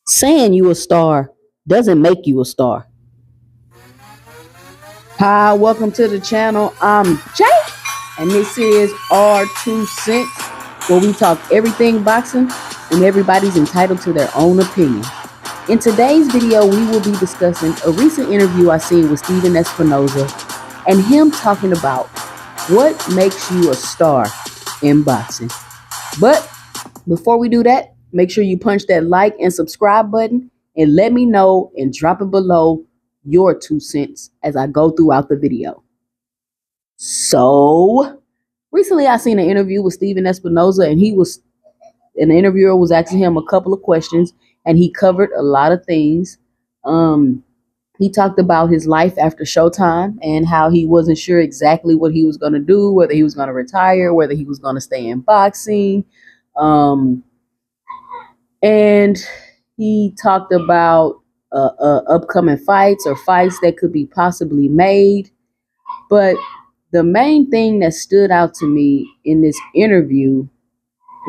Saying you a star doesn't make you a star. Hi, welcome to the channel. I'm Jay, and this is our 2 cents, where we talk everything boxing, and everybody's entitled to their own opinion. In today's video, we will be discussing a recent interview I seen with Steven Espinoza, and him talking about what makes you a star in boxing. But before we do that, make sure you punch that like and subscribe button and let me know and drop it below your 2 cents as I go throughout the video. So recently I seen an interview with Steven Espinoza, and the interviewer was asking him a couple of questions, and he covered a lot of things. He talked about his life after Showtime and how he wasn't sure exactly what he was going to do, whether he was going to retire, whether he was going to stay in boxing. And he talked about upcoming fights or fights that could be possibly made. But the main thing that stood out to me in this interview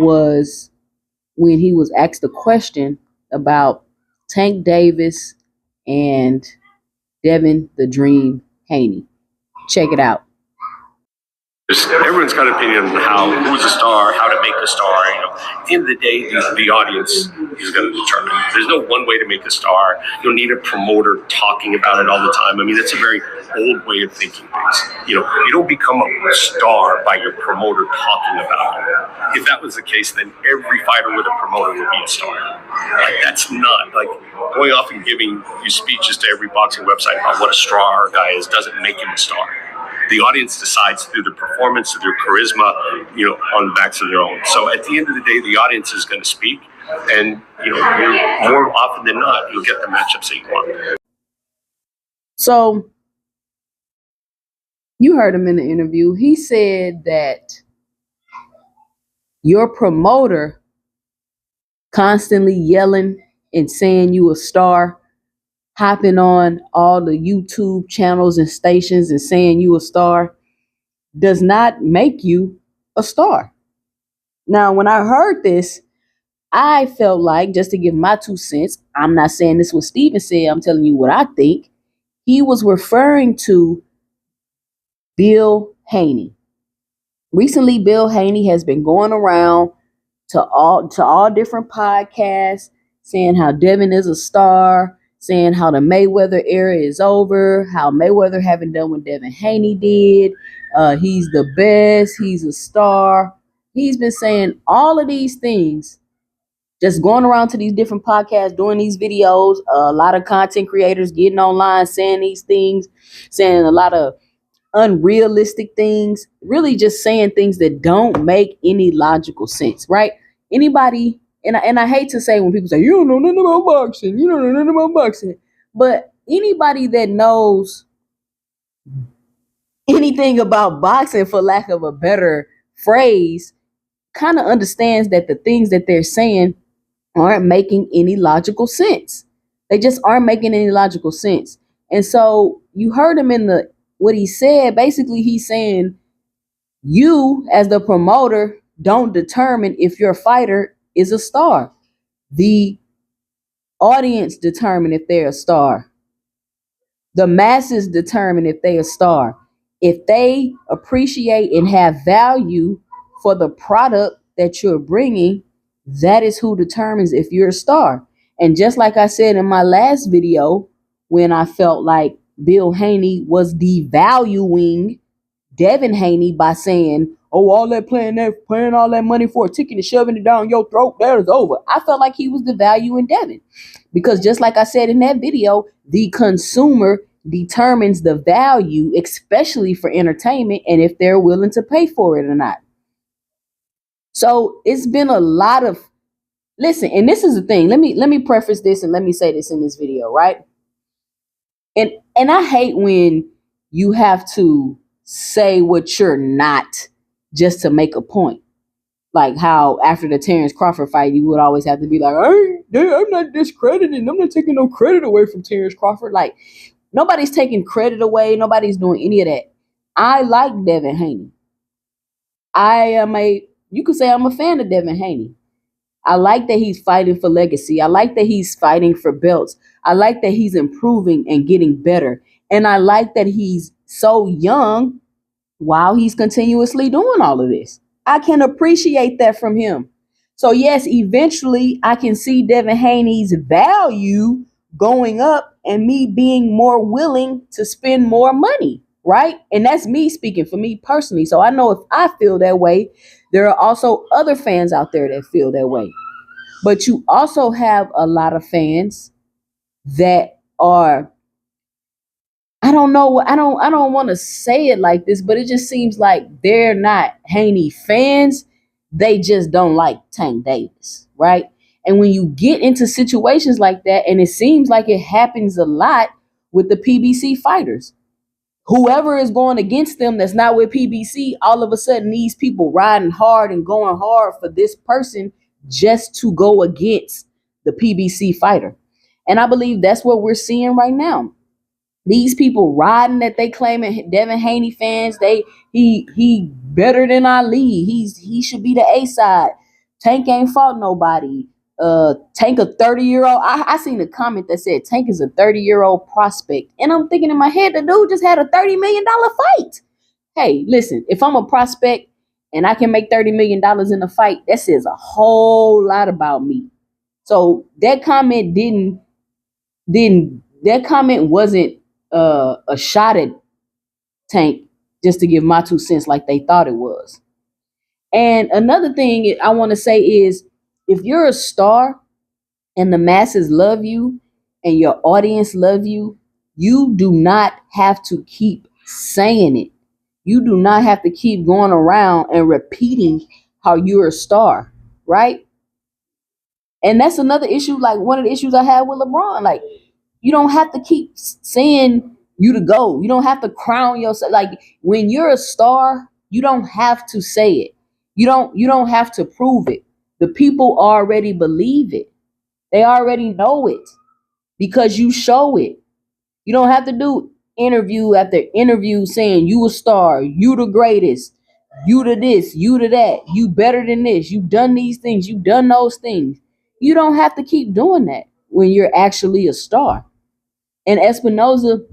was when he was asked a question about Tank Davis and Devin the Dream Haney. Check it out. Everyone's got an opinion on who's a star, how to make a star. At the end of the day, the audience is going to determine. There's no one way to make a star. You don't need a promoter talking about it all the time. I mean, that's a very old way of thinking things. You don't become a star by your promoter talking about it. If that was the case, then every fighter with a promoter would be a star. That's not going off and giving you speeches to every boxing website about what a star guy is doesn't make him a star. The audience decides through their performance, through their charisma, on the backs of their own. So at the end of the day, the audience is going to speak, and more often than not, you'll get the matchups that you want. So you heard him in the interview. He said that your promoter constantly yelling and saying you a star, hopping on all the YouTube channels and stations and saying you a star, does not make you a star. Now, when I heard this, I felt like, just to give my 2 cents, I'm not saying this was Steven said, I'm telling you what I think. He was referring to Bill Haney. Recently, Bill Haney has been going around to all different podcasts saying how Devin is a star, saying how the Mayweather era is over, how Mayweather haven't done what Devin Haney did. He's the best. He's a star. He's been saying all of these things, just going around to these different podcasts, doing these videos. A lot of content creators getting online, saying these things, saying a lot of unrealistic things, really just saying things that don't make any logical sense, right? Anybody, and I hate to say when people say, you don't know nothing about boxing, you don't know nothing about boxing, but anybody that knows anything about boxing, for lack of a better phrase, kind of understands that the things that they're saying aren't making any logical sense. They just aren't making any logical sense. And so you heard him in what he said. Basically, he's saying you, as the promoter, don't determine if your fighter is a star. The audience determine if they're a star. The masses determine if they're a star. If they appreciate and have value for the product that you're bringing, that is who determines if you're a star. And just like I said in my last video, when I felt like Bill Haney was devaluing Devin Haney by saying, oh, all that paying all that money for a ticket and shoving it down your throat, that is over. I felt like he was devaluing Devin, because just like I said in that video, the consumer determines the value, especially for entertainment, and if they're willing to pay for it or not. So it's been a lot of, listen, and this is the thing. Let me preface this and let me say this in this video, right? And I hate when you have to say what you're not just to make a point. Like how after the Terrence Crawford fight, you would always have to be like, I'm not discrediting. I'm not taking no credit away from Terrence Crawford. Like, nobody's taking credit away. Nobody's doing any of that. I like Devin Haney. You could say I'm a fan of Devin Haney. I like that he's fighting for legacy. I like that he's fighting for belts. I like that he's improving and getting better. And I like that he's so young while he's continuously doing all of this. I can appreciate that from him. So yes, eventually I can see Devin Haney's value going up and me being more willing to spend more money, right? And that's me speaking for me personally. So I know if I feel that way, there are also other fans out there that feel that way. But you also have a lot of fans that are, I don't know, I don't want to say it like this, but it just seems like they're not Haney fans. They just don't like Tank Davis, right? And when you get into situations like that, and it seems like it happens a lot with the PBC fighters, whoever is going against them that's not with PBC, all of a sudden these people riding hard and going hard for this person just to go against the PBC fighter. And I believe that's what we're seeing right now. These people riding that they claiming Devin Haney fans, he better than Ali. He should be the A side. Tank ain't fought nobody. Tank a 30-year-old. I seen a comment that said Tank is a 30-year-old prospect. And I'm thinking in my head, the dude just had a $30 million fight. Hey, listen, if I'm a prospect and I can make $30 million in a fight, that says a whole lot about me. So that comment didn't that comment wasn't a shot at Tank, just to give my 2 cents like they thought it was. And another thing I want to say is, if you're a star and the masses love you and your audience love you, you do not have to keep saying it. You do not have to keep going around and repeating how you're a star, right? And that's another issue. Like one of the issues I have with LeBron. Like, you don't have to keep saying you to go. You don't have to crown yourself. Like when you're a star, you don't have to say it. You don't have to prove it. The people already believe it. They already know it because you show it. You don't have to do interview after interview saying you a star, you the greatest, you to this, you to that, you better than this, you've done these things, you've done those things. You don't have to keep doing that when you're actually a star. And Espinoza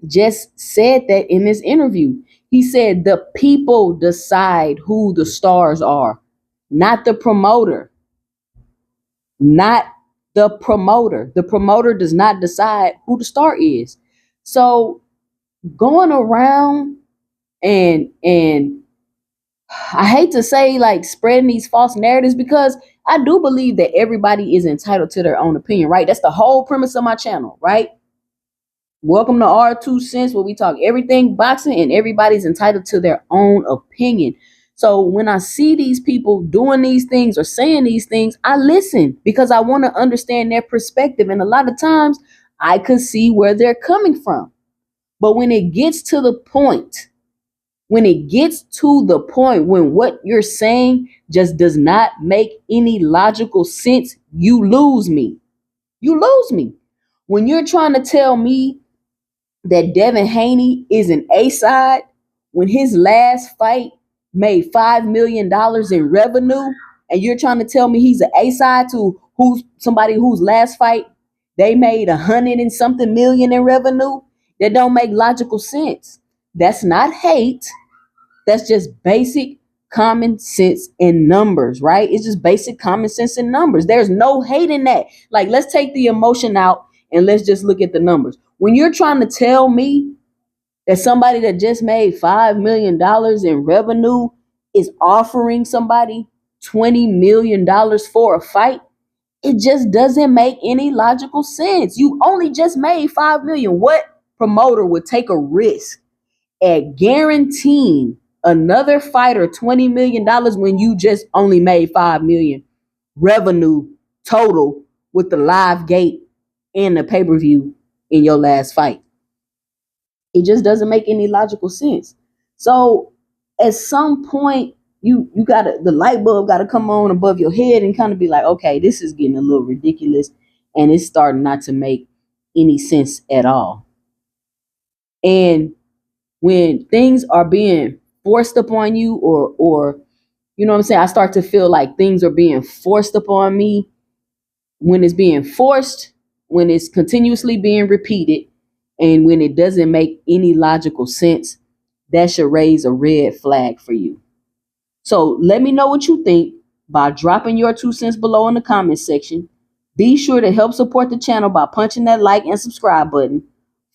just said that in this interview. He said the people decide who the stars are, not the promoter. Not the promoter. The promoter does not decide who the star is. So going around and I hate to say like spreading these false narratives, because I do believe that everybody is entitled to their own opinion, right? That's the whole premise of my channel, right? Welcome to our 2 cents, where we talk everything boxing and everybody's entitled to their own opinion. So when I see these people doing these things or saying these things, I listen because I want to understand their perspective. And a lot of times I could see where they're coming from. But when it gets to the point, when what you're saying just does not make any logical sense, you lose me. You lose me. When you're trying to tell me that Devin Haney is an A side when his last fight made $5 million in revenue, and you're trying to tell me he's an A side to somebody whose last fight they made 100 and something million in revenue? That don't make logical sense. That's not hate. That's just basic common sense in numbers, right? It's just basic common sense in numbers. There's no hate in that. Like, let's take the emotion out and let's just look at the numbers. When you're trying to tell me that somebody that just made $5 million in revenue is offering somebody $20 million for a fight, it just doesn't make any logical sense. You only just made $5 million. What promoter would take a risk at guaranteeing another fighter $20 million when you just only made $5 million revenue total with the live gate and the pay-per-view in your last fight? It just doesn't make any logical sense. So at some point, you gotta, the light bulb gotta come on above your head and kind of be like, okay, this is getting a little ridiculous and it's starting not to make any sense at all. And when things are being forced upon you or You know what I'm saying? I start to feel like things are being forced upon me. When it's being forced, when it's continuously being repeated, and when it doesn't make any logical sense, that should raise a red flag for you. So let me know what you think by dropping your 2 cents below in the comment section. Be sure to help support the channel by punching that like and subscribe button.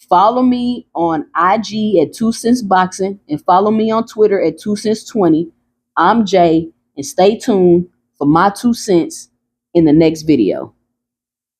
Follow me on IG at 2 Cents Boxing and follow me on Twitter at 2Cents20. I'm Jay, and stay tuned for my 2 cents in the next video.